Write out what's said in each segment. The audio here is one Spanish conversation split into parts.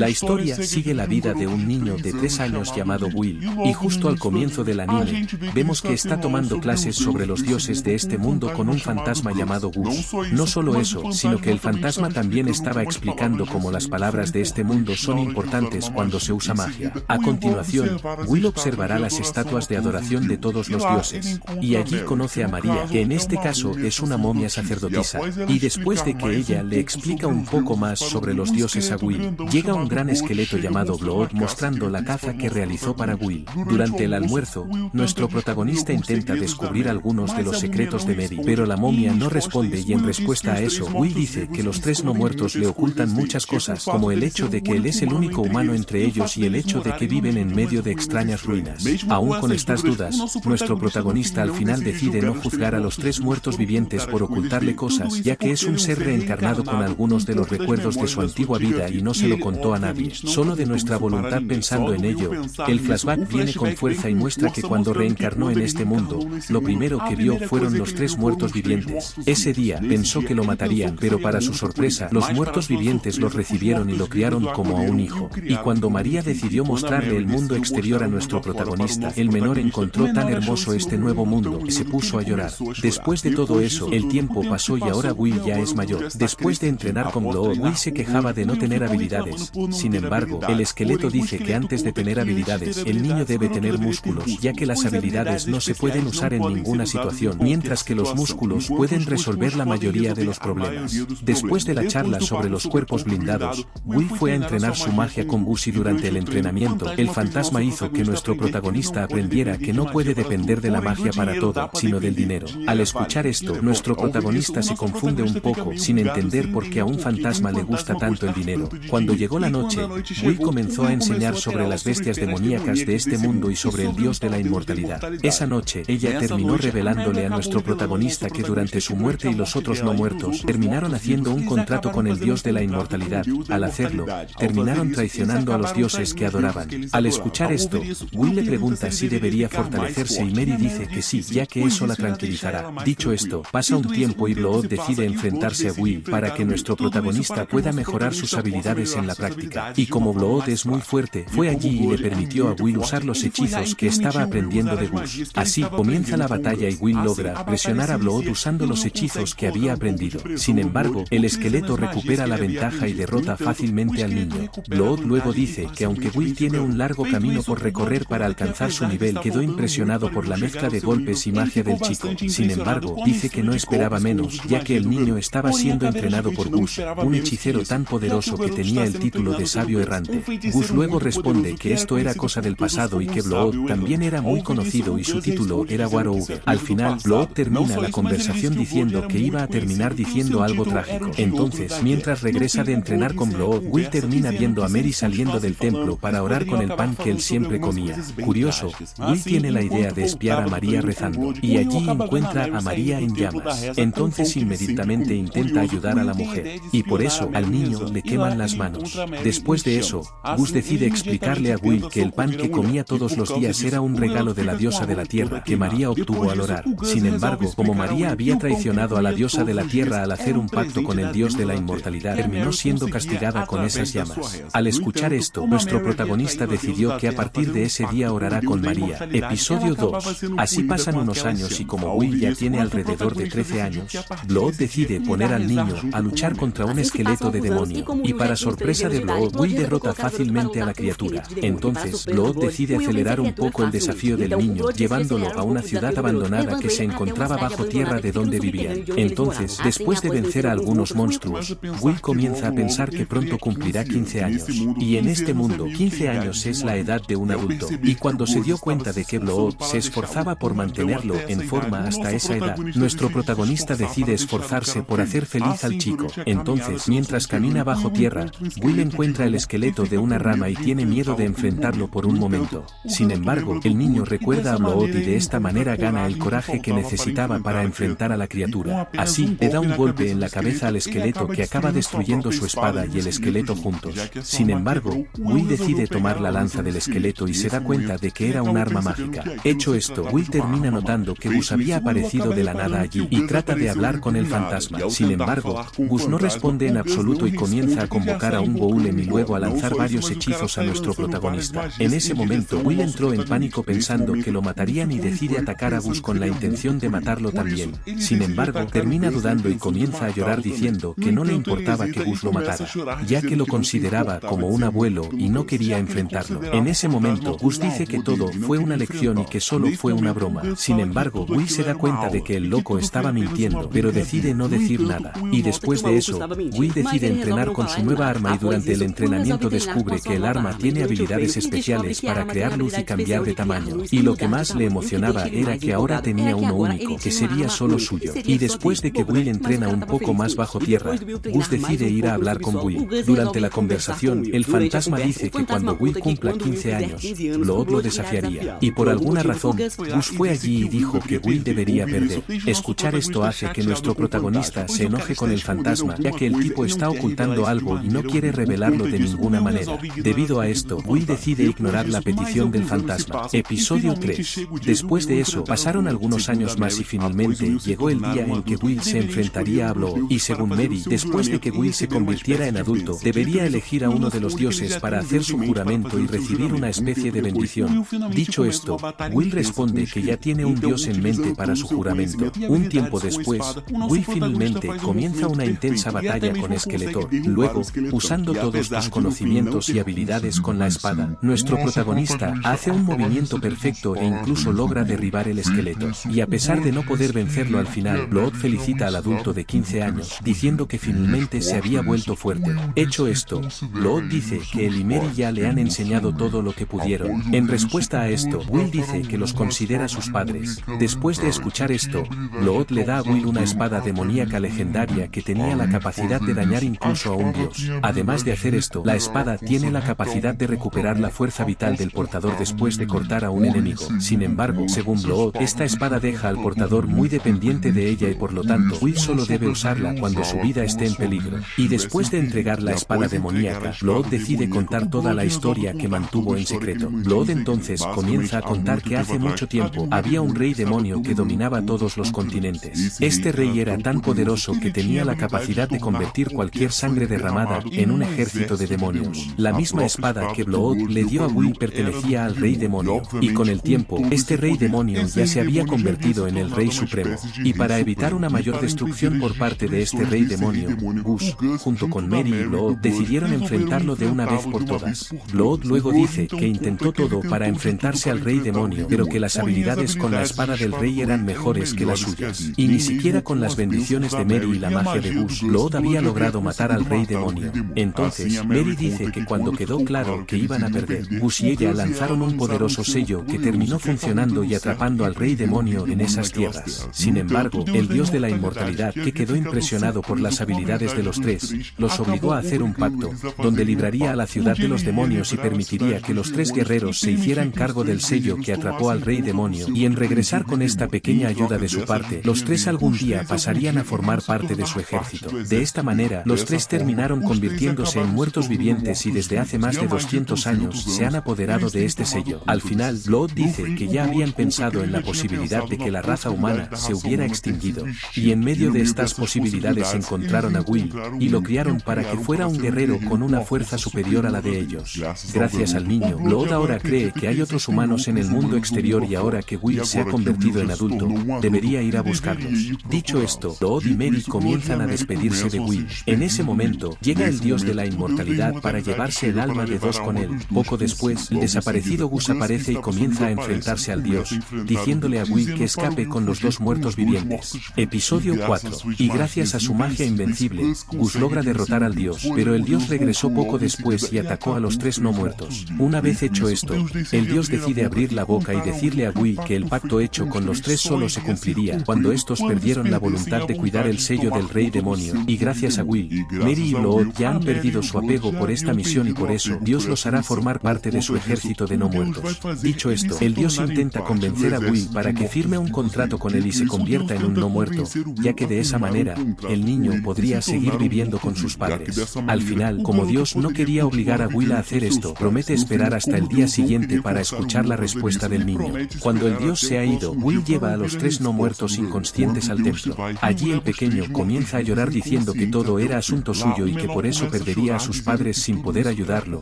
La historia sigue la vida de un niño de 3 años llamado Will, y justo al comienzo del anime, vemos que está tomando clases sobre los dioses de este mundo con un fantasma llamado Gus. No solo eso, sino que el fantasma también estaba explicando cómo las palabras de este mundo son importantes cuando se usa magia. A continuación, Will observará las estatuas de adoración de todos los dioses, y allí conoce a María, que en este caso es una momia sacerdotisa, y después de que ella le explica un poco más sobre los dioses a Will, llega un gran esqueleto llamado Blood mostrando la caza que realizó para Will. Durante el almuerzo, nuestro protagonista intenta descubrir algunos de los secretos de Mary, pero la momia no responde y en respuesta a eso, Will dice que los 3 no muertos le ocultan muchas cosas, como el hecho de que él es el único humano entre ellos y el hecho de que viven en medio de extrañas ruinas. Aún con estas dudas, nuestro protagonista al final decide no juzgar a los 3 muertos vivientes por ocultarle cosas, ya que es un ser reencarnado con algunos de los recuerdos de su antigua vida y no se lo contó a nadie, solo de nuestra voluntad pensando en ello. El flashback viene con fuerza y muestra que cuando reencarnó en este mundo, lo primero que vio fueron los 3 muertos vivientes. Ese día pensó que lo matarían, pero para su sorpresa, los muertos vivientes los recibieron y lo criaron como a un hijo. Y cuando María decidió mostrarle el mundo exterior a nuestro protagonista, el menor encontró tan hermoso este nuevo mundo que se puso a llorar. Después de todo eso, el tiempo pasó y ahora Will ya es mayor. Después de entrenar con Blood, Will se quejaba de no tener habilidades. Sin embargo, el esqueleto dice que antes de tener habilidades, el niño debe tener músculos, ya que las habilidades no se pueden usar en ninguna situación, mientras que los músculos pueden resolver la mayoría de los problemas. Después de la charla sobre los cuerpos blindados, Will fue a entrenar su magia con Gus y durante el entrenamiento, el fantasma hizo que nuestro protagonista aprendiera que no puede depender de la magia para todo, sino del dinero. Al escuchar esto, nuestro protagonista se confunde un poco, sin entender por qué a un fantasma le gusta tanto el dinero. Cuando llegó la noche, Will comenzó a enseñar sobre las bestias demoníacas de este mundo y sobre el dios de la inmortalidad. Esa noche, ella terminó revelándole a nuestro protagonista que durante su muerte y los otros no muertos, terminaron haciendo un contrato con el dios de la inmortalidad. Al hacerlo, terminaron traicionando a los dioses que adoraban. Al escuchar esto, Will le pregunta si debería fortalecerse y Mary dice que sí, ya que eso la tranquilizará. Dicho esto, pasa un tiempo y Blood decide enfrentarse a Will para que nuestro protagonista pueda mejorar sus habilidades en la práctica. Y como Blood es muy fuerte, fue allí y le permitió a Will usar los hechizos que estaba aprendiendo de Gus. Así comienza la batalla y Will logra presionar a Blood usando los hechizos que había aprendido. Sin embargo, el esqueleto recupera la ventaja y derrota fácilmente al niño. Blood luego dice que aunque Will tiene un largo camino por recorrer para alcanzar su nivel, quedó impresionado por la mezcla de golpes y magia del chico. Sin embargo, dice que no esperaba menos, ya que el niño estaba siendo entrenado por Gus, un hechicero tan poderoso que tenía el título de sabio errante. Gus luego responde que esto era cosa del pasado y que Blood también era muy conocido y su título era Warouge. Al final, Blood termina la conversación diciendo que iba a terminar diciendo algo trágico. Entonces, mientras regresa de entrenar con Blood, Will termina viendo a Mary saliendo del templo para orar con el pan que él siempre comía. Curioso, Will tiene la idea de espiar a María rezando, y allí encuentra a María en llamas. Entonces inmediatamente intenta ayudar a la mujer, y por eso al niño le queman las manos. Después de eso, Gus decide explicarle a Will que el pan que comía todos los días era un regalo de la diosa de la tierra que María obtuvo al orar. Sin embargo, como María había traicionado a la diosa de la tierra al hacer un pacto con el dios de la inmortalidad, terminó siendo castigada con esas llamas. Al escuchar esto, nuestro protagonista decidió que a partir de ese día orará con María. Episodio 2. Así pasan unos años y como Will ya tiene alrededor de 13 años, Blood decide poner al niño a luchar contra un esqueleto de demonio, y para sorpresa de Blood, Will derrota fácilmente a la criatura. Entonces, Blood decide acelerar un poco el desafío del niño, llevándolo a una ciudad abandonada que se encontraba bajo tierra de donde vivían. Entonces, después de vencer a algunos monstruos, Will comienza a pensar que pronto cumplirá 15 años. Y en este mundo, 15 años es la edad de un adulto. Y cuando se dio cuenta de que Blood se esforzaba por mantenerlo en forma hasta esa edad, nuestro protagonista decide esforzarse por hacer feliz al chico. Entonces, mientras camina bajo tierra, Will encuentra el esqueleto de una rama y tiene miedo de enfrentarlo por un momento. Sin embargo, el niño recuerda a Blood y de esta manera gana el coraje que necesitaba para enfrentar a la criatura. Así, le da un golpe en la cabeza al esqueleto que acaba destruyendo su espada y el esqueleto juntos. Sin embargo, Will decide tomar la lanza del esqueleto y se da cuenta de que era un arma mágica. Hecho esto, Will termina notando que Gus había aparecido de la nada allí y trata de hablar con el fantasma. Sin embargo, Gus no responde en absoluto y comienza a convocar a un Ghoul ítem y luego a lanzar varios hechizos a nuestro protagonista. En ese momento Will entró en pánico pensando que lo matarían y decide atacar a Gus con la intención de matarlo también. Sin embargo, termina dudando y comienza a llorar diciendo que no le importaba que Gus lo matara, ya que lo consideraba como un abuelo y no quería enfrentarlo. En ese momento, Gus dice que todo fue una lección y que solo fue una broma. Sin embargo, Will se da cuenta de que el loco estaba mintiendo, pero decide no decir nada. Y después de eso, Will decide entrenar con su nueva arma y durante el entrenamiento descubre que el arma tiene habilidades especiales para crear luz y cambiar de tamaño. Y lo que más le emocionaba era que ahora tenía uno único, que sería solo suyo. Y después de que Will entrena un poco más bajo tierra, Gus decide ir a hablar con Will. Durante la conversación, el fantasma dice que cuando Will cumpla 15 años, Blood lo desafiaría. Y por alguna razón, Gus fue allí y dijo que Will debería perder. Escuchar esto hace que nuestro protagonista se enoje con el fantasma, ya que el tipo está ocultando algo y no quiere revelarlo de ninguna manera. Debido a esto, Will decide ignorar la petición del fantasma. Episodio 3. Después de eso, pasaron algunos años más y finalmente llegó el día en que Will se enfrentaría a Blood. Y según Mary, después de que Will se convirtiera en adulto, debería elegir a uno de los dioses para hacer su juramento y recibir una especie de bendición. Dicho esto, Will responde que ya tiene un dios en mente para su juramento. Un tiempo después, Will finalmente comienza una intensa batalla con Skeletor. Luego, usando todos sus conocimientos y habilidades con la espada, nuestro protagonista hace un movimiento perfecto e incluso logra derribar el esqueleto. Y a pesar de no poder vencerlo al final, Blood felicita al adulto de 15 años, diciendo que finalmente se había vuelto fuerte. Hecho esto, Blood dice que él y Mary ya le han enseñado todo lo que pudieron. En respuesta a esto, Will dice que los considera sus padres. Después de escuchar esto, Blood le da a Will una espada demoníaca legendaria que tenía la capacidad de dañar incluso a un dios. Además de hacer esto, la espada tiene la capacidad de recuperar la fuerza vital del portador después de cortar a un enemigo. Sin embargo, según Blood, esta espada deja al portador muy dependiente de ella y por lo tanto, Will solo debe usarla cuando su vida esté en peligro. Y después de entregar la espada demoníaca, Blood decide contar toda la historia que mantuvo en secreto. Blood entonces comienza a contar que hace mucho tiempo había un rey demonio que dominaba todos los continentes. Este rey era tan poderoso que tenía la capacidad de convertir cualquier sangre derramada en un ejército de demonios. La misma espada que Blood le dio a Will pertenecía al rey demonio, y con el tiempo, este rey demonio ya se había convertido en el rey supremo. Y para evitar una mayor destrucción por parte de este rey demonio, Gus, junto con Mary y Blood, decidieron enfrentarlo de una vez por todas. Blood luego dice que intentó todo para enfrentarse al rey demonio, pero que las habilidades con la espada del rey eran mejores que las suyas. Y ni siquiera con las bendiciones de Mary y la magia de Gus, Blood había logrado matar al rey demonio. Entonces, Mary dice que cuando quedó claro que iban a perder, Gus y ella lanzaron un poderoso sello que terminó funcionando y atrapando al rey demonio en esas tierras. Sin embargo, el dios de la inmortalidad, que quedó impresionado por las habilidades de los tres, los obligó a hacer un pacto, donde libraría a la ciudad de los demonios y permitiría que los tres guerreros se hicieran cargo del sello que atrapó al rey demonio, y en regresar con esta pequeña ayuda de su parte, los tres algún día pasarían a formar parte de su ejército. De esta manera, los tres terminaron convirtiéndose en muertos vivientes y desde hace más de 200 años se han apoderado de este sello. Al final, Blood dice que ya habían pensado en la posibilidad de que la raza humana se hubiera extinguido, y en medio de estas posibilidades encontraron a Will, y lo criaron para que fuera un guerrero con una fuerza superior a la de ellos. Gracias al niño, Blood ahora cree que hay otros humanos en el mundo exterior y ahora que Will se ha convertido en adulto, debería ir a buscarlos. Dicho esto, Blood y Mary comienzan a despedirse de Will. En ese momento, llega el dios de la inmortalidad para llevarse el alma de dos con él. Poco después, el desaparecido Gus aparece y comienza a enfrentarse al dios, diciéndole a Will que escape con los dos muertos vivientes. Episodio 4. Y gracias a su magia invencible, Gus logra derrotar al dios, pero el dios regresó poco después y atacó a los tres no muertos. Una vez hecho esto, el dios decide abrir la boca y decirle a Will que el pacto hecho con los tres solo se cumpliría cuando estos perdieron la voluntad de cuidar el sello del rey demonio. Y gracias a Will, Mary y Blood ya han perdido su apego por esta misión y por eso Dios los hará formar parte de su ejército de no muertos. Dicho esto, el dios intenta convencer a Will para que firme un contrato con él y se convierta en un no muerto, ya que de esa manera, el niño podría seguir viviendo con sus padres. Al final, como Dios no quería obligar a Will a hacer esto, promete esperar hasta el día siguiente para escuchar la respuesta del niño. Cuando el dios se ha ido, Will lleva a los tres no muertos inconscientes al templo. Allí el pequeño comienza a llorar diciendo que todo era asunto suyo y que por eso perdería a sus padres sin poder ayudarlo,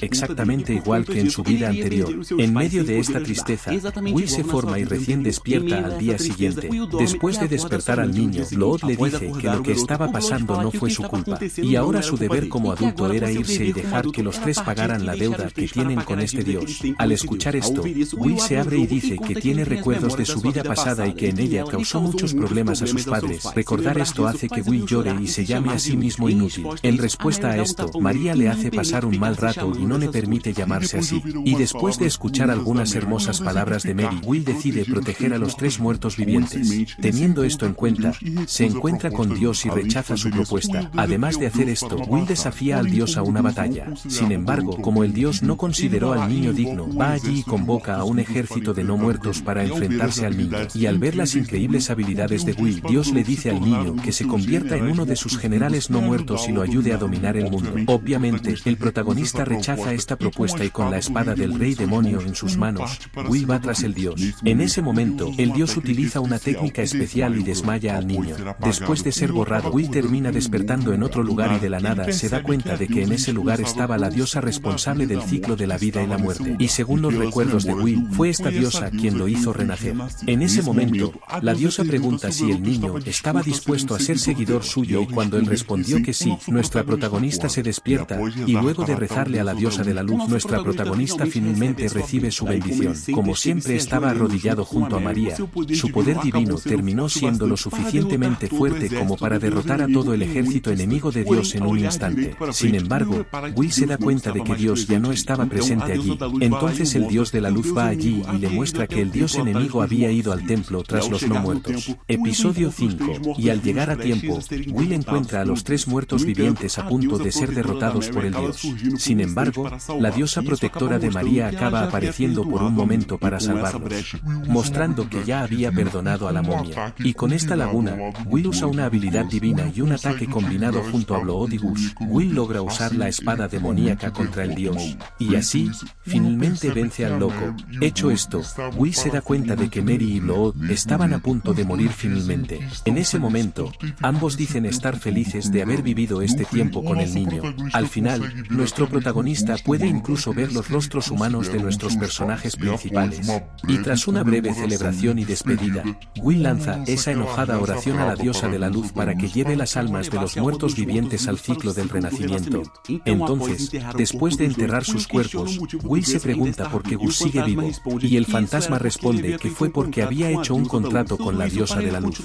exactamente igual que en su vida anterior. En medio de esta tristeza, Will se forma y recién despierta al día siguiente. Después de despertar al niño, Blood le dice que lo que estaba pasando no fue su culpa, y ahora su deber como adulto era irse y dejar que los tres pagaran la deuda que tienen con este dios. Al escuchar esto, Will se abre y dice que tiene recuerdos de su vida pasada y que en ella causó muchos problemas a sus padres. Recordar esto hace que Will llore y se llame a sí mismo inútil. En respuesta a esto, María le hace pasar un mal rato y no le permite llamarse así. Y después de escuchar algunas hermosas palabras de Mary, Will decide proteger a los tres muertos vivientes. Teniendo esto en cuenta, se encuentra con Dios y rechaza su propuesta. Además de hacer esto, Will desafía al dios a una batalla. Sin embargo, como el dios no consideró al niño digno, va allí y convoca a un ejército de no muertos para enfrentarse al niño. Y al ver las increíbles habilidades de Will, Dios le dice al niño que se convierta en uno de sus generales no muertos y lo ayude a dominar el mundo. Obviamente, el protagonista rechaza esta propuesta y con la espada del rey demonio en sus manos, Will va tras el dios. En ese momento, el dios utiliza una técnica especial y desmaya al niño. Después de ser borrado, Will termina despertando en otro lugar y de la nada se da cuenta de que en ese lugar estaba la diosa responsable del ciclo de la vida y la muerte. Y según los recuerdos de Will, fue esta diosa quien lo hizo renacer. En ese momento, la diosa pregunta si el niño estaba dispuesto a ser seguidor suyo y cuando él respondió que sí, nuestra protagonista se despierta y luego de rezarle a la diosa de la luz, nuestra protagonista finalmente recibe su bendición. Como siempre estaba arrodillado junto a María, su poder divino terminó siendo lo suficientemente fuerte como para derrotar a todo el ejército enemigo de Dios en un instante. Sin embargo, Will se da cuenta de que Dios ya no estaba presente allí. Entonces el dios de la luz va allí y le muestra que el dios enemigo había ido al templo tras los no muertos. Episodio 5. Y al llegar a tiempo, Will encuentra a los tres muertos vivientes a punto de ser derrotados por el dios. Sin embargo, la diosa protectora de María acaba apareciendo por un momento para salvarlos, mostrando que ya había perdonado a la momia. Y con esta laguna, Will usa una habilidad divina y un ataque combinado junto a Blood y Gus. Will logra usar la espada demoníaca contra el dios, y así, finalmente vence al loco. Hecho esto, Will se da cuenta de que Mary y Blood estaban a punto de morir finalmente. En ese momento, ambos dicen estar felices de haber vivido este tiempo con el niño. Al final, nuestro protagonista puede incluso ver los rostros humanos de nuestros personajes principales. Y tras una breve celebración y despedida, Will lanza esa enojada oración a la diosa de la luz para que lleve las almas de los muertos vivientes al ciclo del renacimiento. Entonces, después de enterrar sus cuerpos, Will se pregunta por qué Gus sigue vivo, y el fantasma responde que fue porque había hecho un contrato con la diosa de la luz: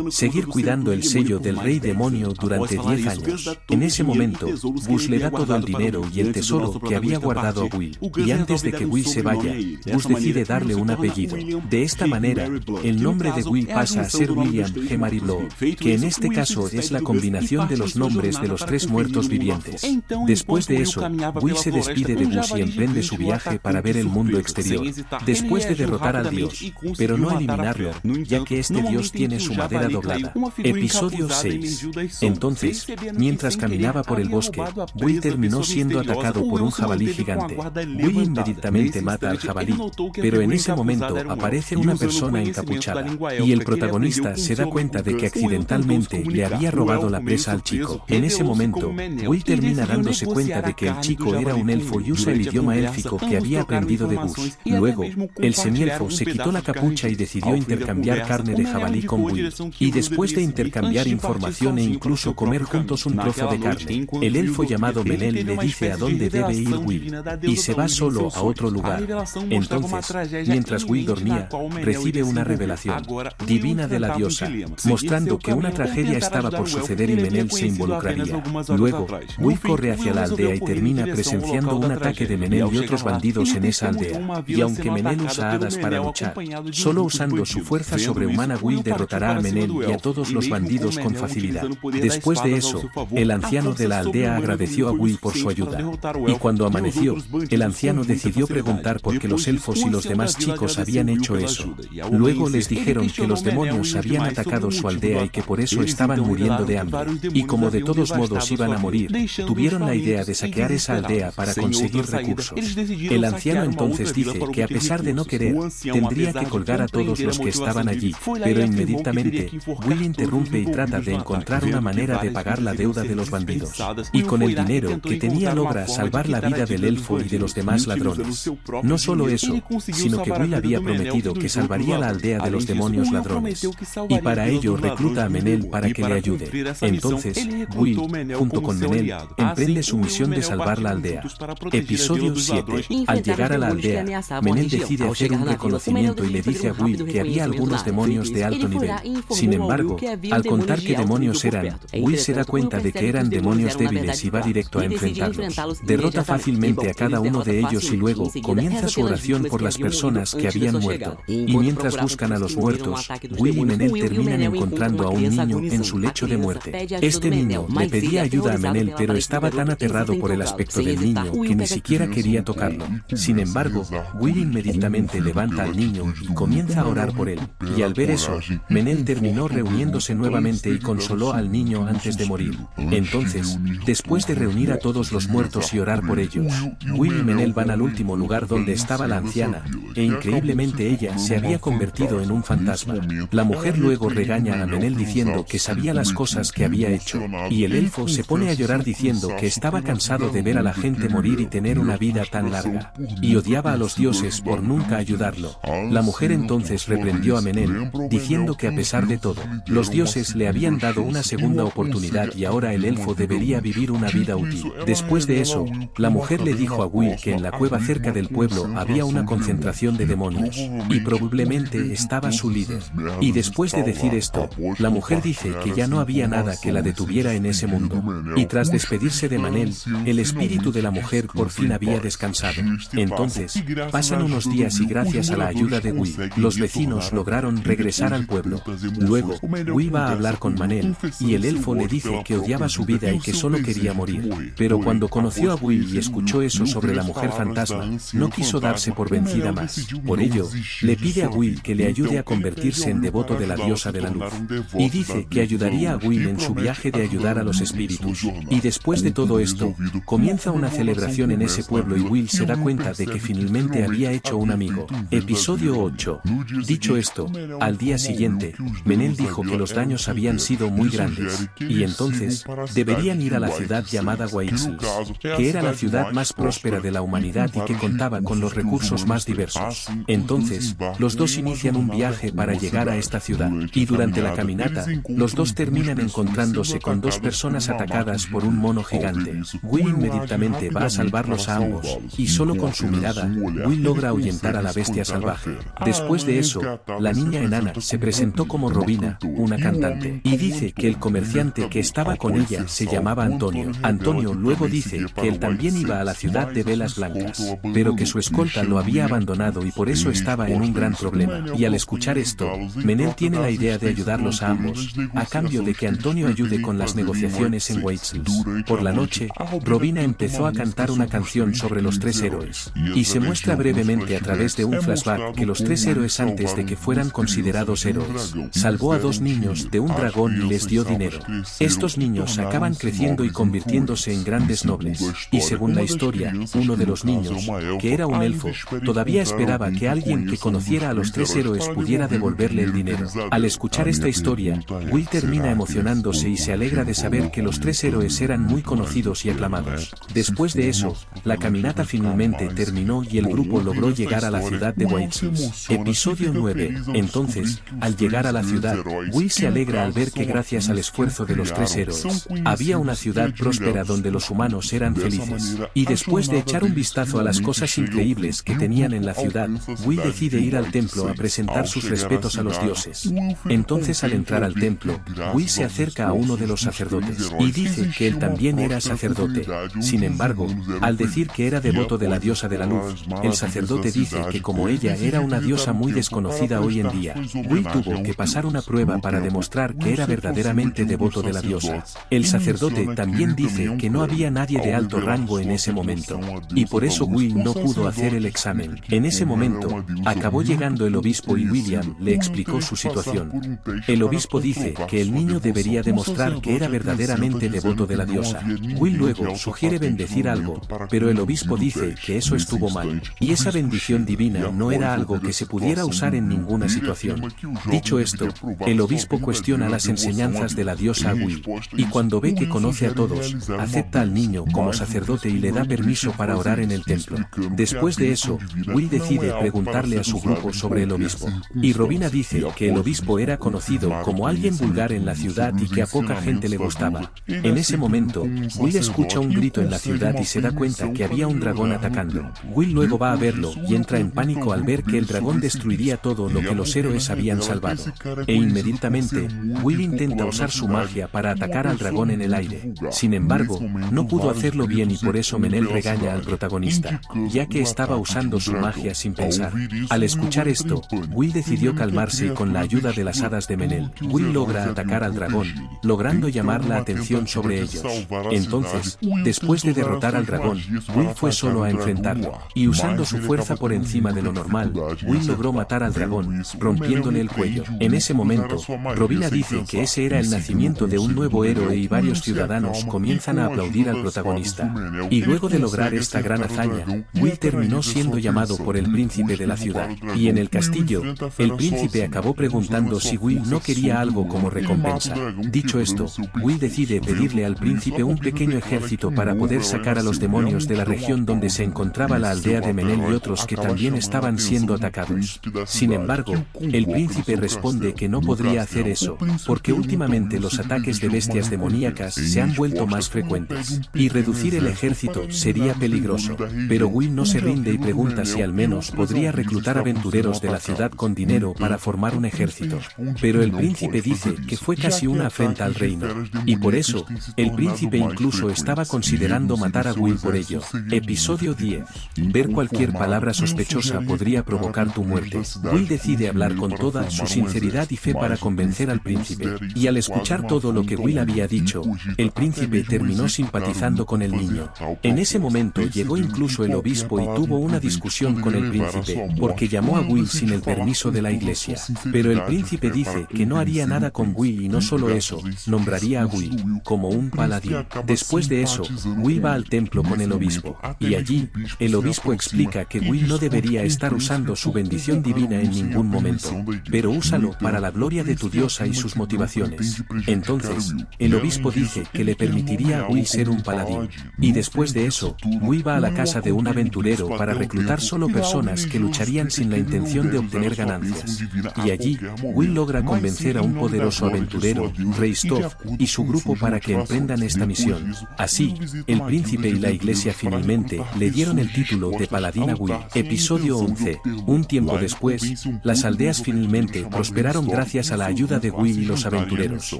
seguir cuidando el sello del rey demonio durante 10 años. En ese momento, Gus le da todo el dinero y el tesoro que había guardado a Will, y antes de que Will se vaya, Gus decide darle un apellido. De esta manera, el nombre de Will pasa a ser William G. Mary Blood, que en este caso es la combinación de los nombres de los tres muertos vivientes. Después de eso, Will se despide de Gus y emprende su viaje para ver el mundo exterior. Después de derrotar al dios, pero no eliminarlo, ya que este dios tiene su madera doblada. Episodio 6. Entonces, mientras caminaba por el bosque, Will terminó siendo atacado por un jabalí gigante. Will inmediatamente mata al jabalí, pero en ese momento aparece una persona encapuchada, y el protagonista se da cuenta de que accidentalmente le había robado la presa al chico. En ese momento, Will termina dándose cuenta de que el chico era un elfo y usa el idioma élfico que había aprendido de Gus. Luego, el semielfo se quitó la capucha y decidió intercambiar carne de jabalí con Will. Y después de intercambiar información e incluso comer juntos un trozo de carne, el elfo llamado Menel le dice a dónde debe ir Will, y se va solo a otro lugar. Entonces, mientras Will dormía, recibe una revelación divina de la diosa, mostrando que una tragedia estaba por suceder y Menel se involucraría. Luego, Will corre hacia la aldea y termina presenciando un ataque de Menel y otros bandidos en esa aldea. Y aunque Menel usa hadas para luchar, solo usando su fuerza sobrehumana Will derrotará a Menel y a todos los bandidos con facilidad. Después de eso, el anciano de la aldea agradeció a Will por su ayuda. Y cuando amaneció, el anciano decidió preguntar por qué los elfos y los demás chicos habían hecho eso. Luego les dijeron que los demonios habían atacado su aldea y que por eso estaban muriendo de hambre. Y como de todos modos iban a morir, tuvieron la idea de saquear esa aldea para conseguir recursos. El anciano entonces dice que a pesar de no querer, tendría que colgar a todos los que estaban allí, pero inmediatamente, Will interrumpe y trata de encontrar una manera de pagar la deuda de los bandidos. Y con el dinero que tenía logra salvar la vida del elfo y de los demás ladrones. No solo eso, sino que Will había prometido que salvaría la aldea de los demonios ladrones. Y para ello recluta a Menel para que le ayude. Entonces, Will, junto con Menel, emprende su misión de salvar la aldea. Episodio 7. Al llegar a la aldea, Menel decide hacer un reconocimiento y le dice a Will que había algunos demonios de alto nivel. Sin embargo, al contar qué demonios eran, Will se da cuenta de que eran demonios débiles y va directo a enfrentarlos. Derrota fácilmente a cada uno de ellos y luego comienza su oración por las personas que habían muerto. Y mientras buscan a los muertos, Will y Menel terminan encontrando a un niño en su lecho de muerte. Este niño le pedía ayuda a Menel, pero estaba tan aterrado por el aspecto del niño que ni siquiera quería tocarlo. Sin embargo, Will inmediatamente levanta al niño y comienza a orar por él. Y al ver eso, Menel terminó reuniéndose nuevamente y consoló al niño antes de morir. Entonces, después de reunir a todos los muertos y orar por ellos, Will y Menel van al último lugar donde estaba la anciana, e increíblemente ella se había convertido en un fantasma. La mujer luego regaña a Menel diciendo que sabía las cosas que había hecho, y el elfo se pone a llorar diciendo que estaba cansado de ver a la gente morir y tener una vida tan larga, y odiaba a los dioses por nunca ayudarlo. La mujer entonces reprendió a Menel, diciendo que a pesar de todo, los dioses le habían dado una segunda oportunidad y ahora el elfo debería vivir una vida útil. Después de eso, la mujer le dijo a Will que en la cueva cerca del pueblo había una concentración de demonios, y probablemente estaba su líder. Y después de decir esto, la mujer dice que ya no había nada que la detuviera en ese mundo. Y tras despedirse de Menel, el espíritu de la mujer por fin había descansado. Entonces, pasan unos días y gracias a la ayuda de Will, los vecinos lograron regresar al pueblo. Luego, Will va a hablar con Menel, y el elfo le dice que odiaba su vida y que solo quería morir. Pero cuando conoció a Will y escuchó eso sobre la mujer fantasma, no quiso darse por vencida más. Por ello, le pide a Will que le ayude a convertirse en devoto de la diosa de la luz. Y dice que ayudaría a Will en su viaje de ayudar a los espíritus. Y después de todo esto, comienza una celebración en ese pueblo y Will se da cuenta de que finalmente había hecho un amigo. Episodio 8. Dicho esto, al día siguiente, Menel dijo que los daños habían sido muy grandes, y entonces, deberían ir a la ciudad llamada Whitesels, que era la ciudad más próspera de la humanidad y que contaba con los recursos más diversos. Entonces, los dos inician un viaje para llegar a esta ciudad, y durante la caminata, los dos terminan encontrándose con dos personas atacadas por un mono gigante. Will inmediatamente va a salvarlos a ambos, y solo con su mirada, Will logra ahuyentar a la bestia salvaje. Después de eso, la niña enana se presentó como Robina, una cantante, y dice que el comerciante que estaba con ella se llamaba Antonio. Antonio luego dice que él también iba a la ciudad de Velas Blancas, pero que su escolta lo había abandonado y por eso estaba en un gran problema. Y al escuchar esto, Menel tiene la idea de ayudarlos a ambos, a cambio de que Antonio ayude con las negociaciones en Whitesels. Por la noche, Robina empezó a cantar una canción sobre los tres héroes, y se muestra brevemente a través de un flashback que los tres héroes antes de que fueran considerados héroes, salvó a dos niños de un dragón y les dio dinero. Estos niños acaban creciendo y convirtiéndose en grandes nobles, y según la historia, uno de los niños, que era un elfo, todavía esperaba que alguien que conociera a los tres héroes pudiera devolverle el dinero. Al escuchar esta historia, Will termina emocionándose y se alegra de saber que los tres héroes eran muy conocidos y aclamados. Después de eso, la caminata finalmente terminó y el grupo logró llegar a la ciudad de Whitesels. Episodio 9. Entonces, al llegar a la ciudad, Will se alegra al ver que gracias al esfuerzo de los tres héroes, había una ciudad próspera donde los humanos eran felices. Y después de echar un vistazo a las cosas increíbles que tenían en la ciudad, Will decide ir al templo a presentar sus respetos a los dioses. Entonces al entrar al templo, Will se acerca a uno de los sacerdotes, y dice que él también era sacerdote. Sin embargo, al decir que era devoto de la diosa de la luz, el sacerdote dice que como ella era una diosa muy desconocida hoy en día, Will tuvo que pasar una prueba para demostrar que era verdaderamente devoto de la diosa. El sacerdote también dice que no había nadie de alto rango en ese momento, y por eso Will no pudo hacer el examen. En ese momento, acabó llegando el obispo y William le explicó su situación. El obispo dice que el niño debería demostrar que era verdaderamente devoto de la diosa. Will luego sugiere bendecir algo, pero el obispo dice que eso estuvo mal, y esa bendición divina no era algo que se pudiera usar en ninguna situación. Dicho esto, el obispo cuestiona las enseñanzas de la diosa a Will, y cuando ve que conoce a todos, acepta al niño como sacerdote y le da permiso para orar en el templo. Después de eso, Will decide preguntarle a su grupo sobre el obispo. Y Robina dice que el obispo era conocido como alguien vulgar en la ciudad y que a poca gente le gustaba. En ese momento, Will escucha un grito en la ciudad y se da cuenta que había un dragón atacando. Will luego va a verlo y entra en pánico al ver que el dragón destruiría todo lo que los héroes habían salvado. E inmediatamente, Will intenta usar su magia para atacar al dragón en el aire. Sin embargo, no pudo hacerlo bien y por eso Menel regaña al protagonista, ya que estaba usando su magia sin pensar. Al escuchar esto, Will decidió calmarse y con la ayuda de las hadas de Menel, Will logra atacar al dragón, logrando llamar la atención sobre ellos. Entonces, después de derrotar al dragón, Will fue solo a enfrentarlo, y usando su fuerza por encima de lo normal, Will logró matar al dragón, rompiéndole el cuello. En ese momento, Robina dice que ese era el nacimiento de un nuevo héroe y varios ciudadanos comienzan a aplaudir al protagonista. Y luego de lograr esta gran hazaña, Will terminó siendo llamado por el príncipe de la ciudad. Y en el castillo, el príncipe acabó preguntando si Will no quería algo como recompensa. Dicho esto, Will decide pedirle al príncipe un pequeño ejército para poder sacar a los demonios de la región donde se encontraba la aldea de Menel y otros que también estaban siendo atacados. Sin embargo, el príncipe responde que no podría hacer eso, porque últimamente los ataques de bestias demoníacas se han vuelto más frecuentes, y reducir el ejército sería peligroso. Pero Will no se rinde y pregunta si al menos podría reclutar aventureros de la ciudad con dinero para formar un ejército. Pero el príncipe dice que fue casi una afrenta al reino, y por eso, el príncipe incluso estaba considerando matar a Will por ello. Episodio 10. Ver cualquier palabra sospechosa podría provocar tu muerte. Will decide hablar con toda su sinceridad y fe para convencer al príncipe, y al escuchar todo lo que Will había dicho, el príncipe terminó simpatizando con el niño. En ese momento llegó incluso el obispo y tuvo una discusión con el príncipe, porque llamó a Will sin el permiso de la iglesia. Pero el príncipe dice que no haría nada con Will y no solo eso, nombraría a Will como un paladín. Después de eso, Will va al templo con el obispo, y allí, el obispo explica que Will no debería estar usando su bendición divina en ningún momento, pero úsalo para la gloria de tu diosa y sus motivaciones. Entonces, el obispo dice que le permitiría a Will ser un paladín. Y después de eso, Will va a la casa de un aventurero para reclutar solo personas que lucharían sin la intención de obtener ganancias. Y allí, Will logra convencer a un poderoso aventurero, Reistov, y su grupo para que emprendan esta misión. Así, el príncipe y la iglesia finalmente le dieron el título de paladín a Will. Episodio 11. Un tiempo después, las aldeas finalmente prosperaron gracias a la ayuda de Will y los aventureros.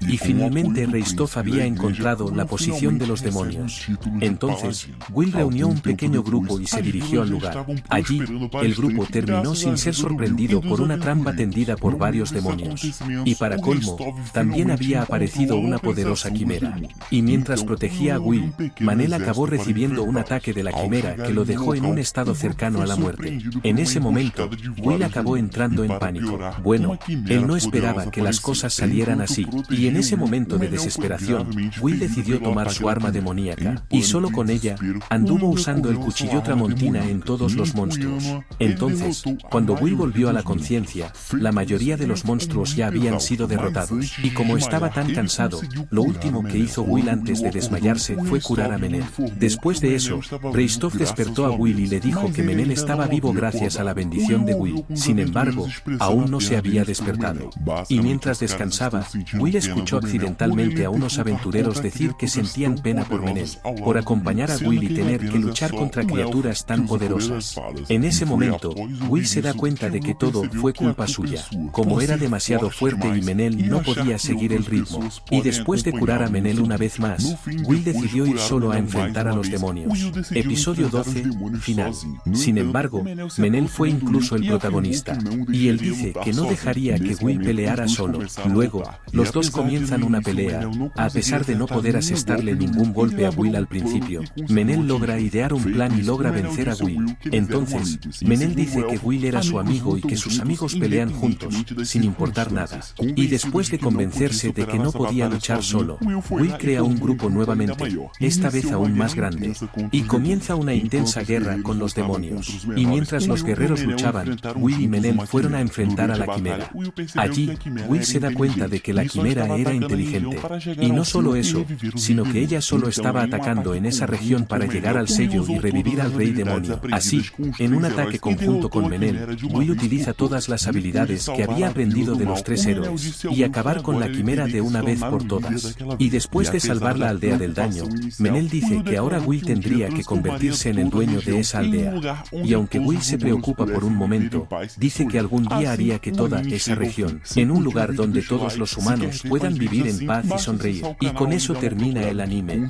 Y finalmente Reistov había encontrado la posición de los demonios. Entonces, Will reunió un pequeño grupo y se dirigió al lugar. Allí, el grupo terminó sin ser sorprendido por una trampa tendida por varios demonios. Y para colmo, también había aparecido una poderosa quimera. Y mientras protegía a Will, Manel acabó recibiendo un ataque de la quimera que lo dejó en un estado cercano a la muerte. En ese momento, Will acabó entrando en pánico. Bueno, él no esperaba que las cosas salieran así, y en ese momento de desesperación, Will decidió tomar su arma demoníaca, y solo con ella, anduvo usando el cuchillo tramontina en todos los monstruos. Entonces, cuando Will volvió a la conciencia, la mayoría de los monstruos ya habían sido derrotados, y como estaba tan cansado, lo último que hizo Will antes de desmayarse fue curar a Menel. Después de eso, Reistov despertó a Will y le dijo que Menel estaba vivo gracias a la bendición de Will. Sin embargo, aún no se había despertado. Y mientras descansaba, Will escuchó accidentalmente a unos aventureros decir que sentían pena por Menel, por acompañar a Will y tener que luchar contra criaturas tan poderosas. En ese momento, Will se da cuenta de que todo fue culpa suya, como era demasiado fuerte y Menel no podía seguir el ritmo. Y después de curar a Menel una vez más, Will decidió ir solo a enfrentar a los demonios. Episodio 12, final. Sin embargo, Menel fue incluso el protagonista, y él dice que no dejaría que Will peleara solo. Luego, los dos comienzan una pelea. A pesar de no poder asestarle ningún golpe a Will al principio, Menel logra idear un plan y logra vencer a Will. Entonces, Menel dice que Will era su amigo y que sus amigos pelean juntos, sin importar nada. Y después de convencerse de que no podía luchar solo, Will crea un grupo nuevamente, esta vez aún más grande, y comienza una intensa guerra con los demonios. Y mientras los guerreros luchaban, Will y Menel fueron a enfrentar a la quimera. Allí, Will se da cuenta de que la quimera era inteligente. Y no solo eso, sino que ella solo estaba atacando en esa región para llegar al sello y revivir al rey demonio. Así, en un ataque conjunto con Menel, Will utiliza todas las habilidades que había aprendido de los 3 héroes, y acabar con la quimera de una vez por todas. Y después de salvar la aldea del daño, Menel dice que ahora Will tendría que convertirse en el dueño de esa aldea. Y aunque Will se preocupa por un momento, dice que algún día haría que toda esa región, en un lugar donde todos los humanos puedan vivir en paz y sonreír. Y con eso termina el anime.